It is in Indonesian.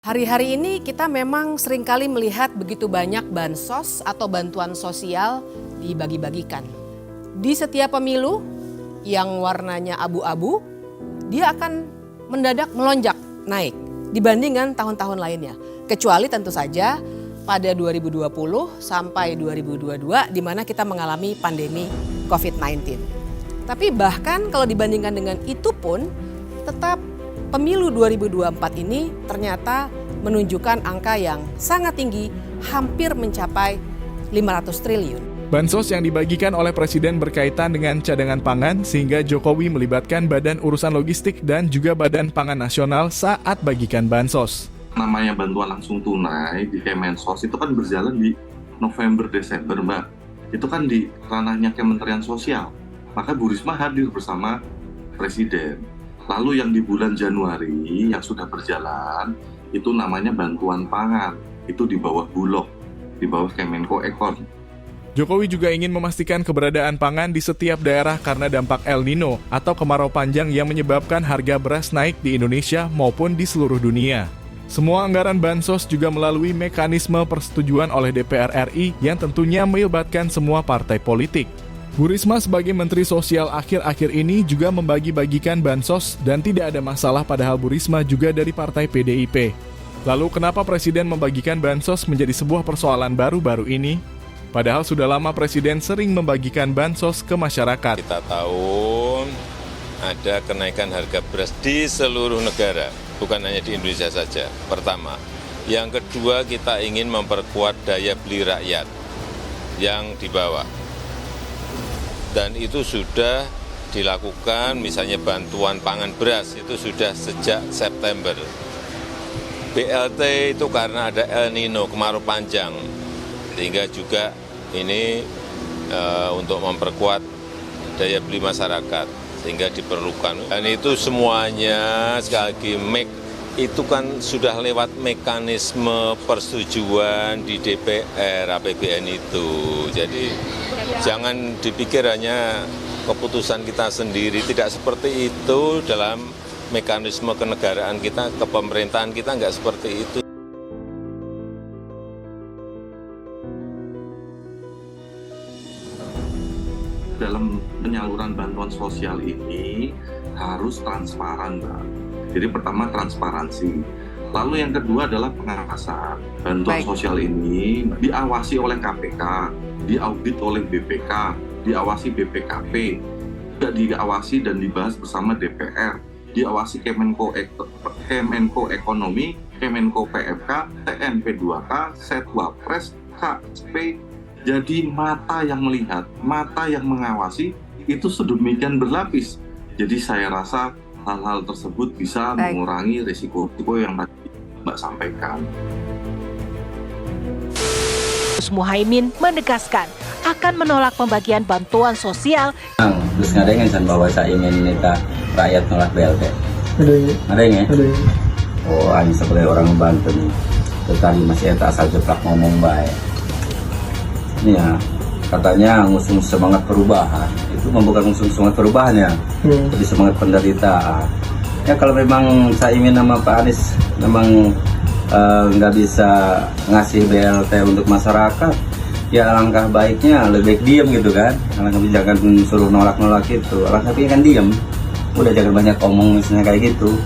Hari-hari ini kita memang seringkali melihat begitu banyak bansos atau bantuan sosial dibagi-bagikan. Di setiap pemilu yang warnanya abu-abu, dia akan mendadak melonjak naik dibandingkan tahun-tahun lainnya. Kecuali tentu saja pada 2020 sampai 2022 di mana kita mengalami pandemi COVID-19. Tapi bahkan kalau dibandingkan dengan itu pun tetap pemilu 2024 ini ternyata menunjukkan angka yang sangat tinggi, hampir mencapai 500 triliun. Bansos yang dibagikan oleh Presiden berkaitan dengan cadangan pangan sehingga Jokowi melibatkan Badan Urusan Logistik dan juga Badan Pangan Nasional saat bagikan bansos. Namanya bantuan langsung tunai di Kemensos itu kan berjalan di November-Desember, Mbak. Itu kan di ranahnya Kementerian Sosial. Maka Bu Risma hadir bersama Presiden. Lalu yang di bulan Januari yang sudah berjalan itu namanya bantuan pangan. Itu di bawah Bulog, di bawah Kemenko Ekon. Jokowi juga ingin memastikan keberadaan pangan di setiap daerah karena dampak El Nino atau kemarau panjang yang menyebabkan harga beras naik di Indonesia maupun di seluruh dunia. Semua anggaran bansos juga melalui mekanisme persetujuan oleh DPR RI yang tentunya melibatkan semua partai politik. Bu Risma sebagai Menteri Sosial akhir-akhir ini juga membagi-bagikan bansos dan tidak ada masalah padahal Bu Risma juga dari partai PDIP. Lalu kenapa Presiden membagikan bansos menjadi sebuah persoalan baru-baru ini? Padahal sudah lama Presiden sering membagikan bansos ke masyarakat. Kita tahu ada kenaikan harga beras di seluruh negara, bukan hanya di Indonesia saja, pertama. Yang kedua, kita ingin memperkuat daya beli rakyat yang di bawah. Dan itu sudah dilakukan, misalnya bantuan pangan beras, itu sudah sejak September. BLT itu karena ada El Nino, kemarau panjang, sehingga juga ini untuk memperkuat daya beli masyarakat, sehingga diperlukan. Dan itu semuanya, sekali lagi, itu kan sudah lewat mekanisme persetujuan di DPR APBN itu. Jadi jangan dipikir hanya keputusan kita sendiri, tidak seperti itu dalam mekanisme kenegaraan kita, kepemerintahan kita nggak seperti itu. Dalam penyaluran bantuan sosial ini harus transparan, Mbak. Jadi pertama transparansi, lalu yang kedua adalah pengawasan. Bantuan sosial ini diawasi oleh KPK, diaudit oleh BPK, diawasi BPKP, juga diawasi dan dibahas bersama DPR, diawasi Kemenko Ekonomi, Kemenko PFK, TNP2K, Setwapres, KSP. Jadi mata yang melihat, mata yang mengawasi itu sedemikian berlapis. Jadi saya rasa hal-hal tersebut bisa mengurangi risiko-risiko yang tadi Mbak sampaikan. Muhaimin menegaskan akan menolak pembagian bantuan sosial. Terus ngadengin bahwa saya ingin minta rakyat nolak BLT. Ngadengin? Oh, ini sebagai orang Banten. Tadi masih tak asal jeplak ngomong baik. Ini ya, katanya ngusung semangat perubahan. Itu bukan ngusung semangat perubahan ya, tapi semangat penderitaan. Ya kalau memang saya ingin nama Pak Anies memang nggak bisa ngasih BLT untuk masyarakat, ya alangkah baiknya lebih baik diam gitu kan. Alangkah jangan suruh nolak-nolak itu. Alangkah baiknya kan diam. Udah jangan banyak omong misalnya kayak gitu.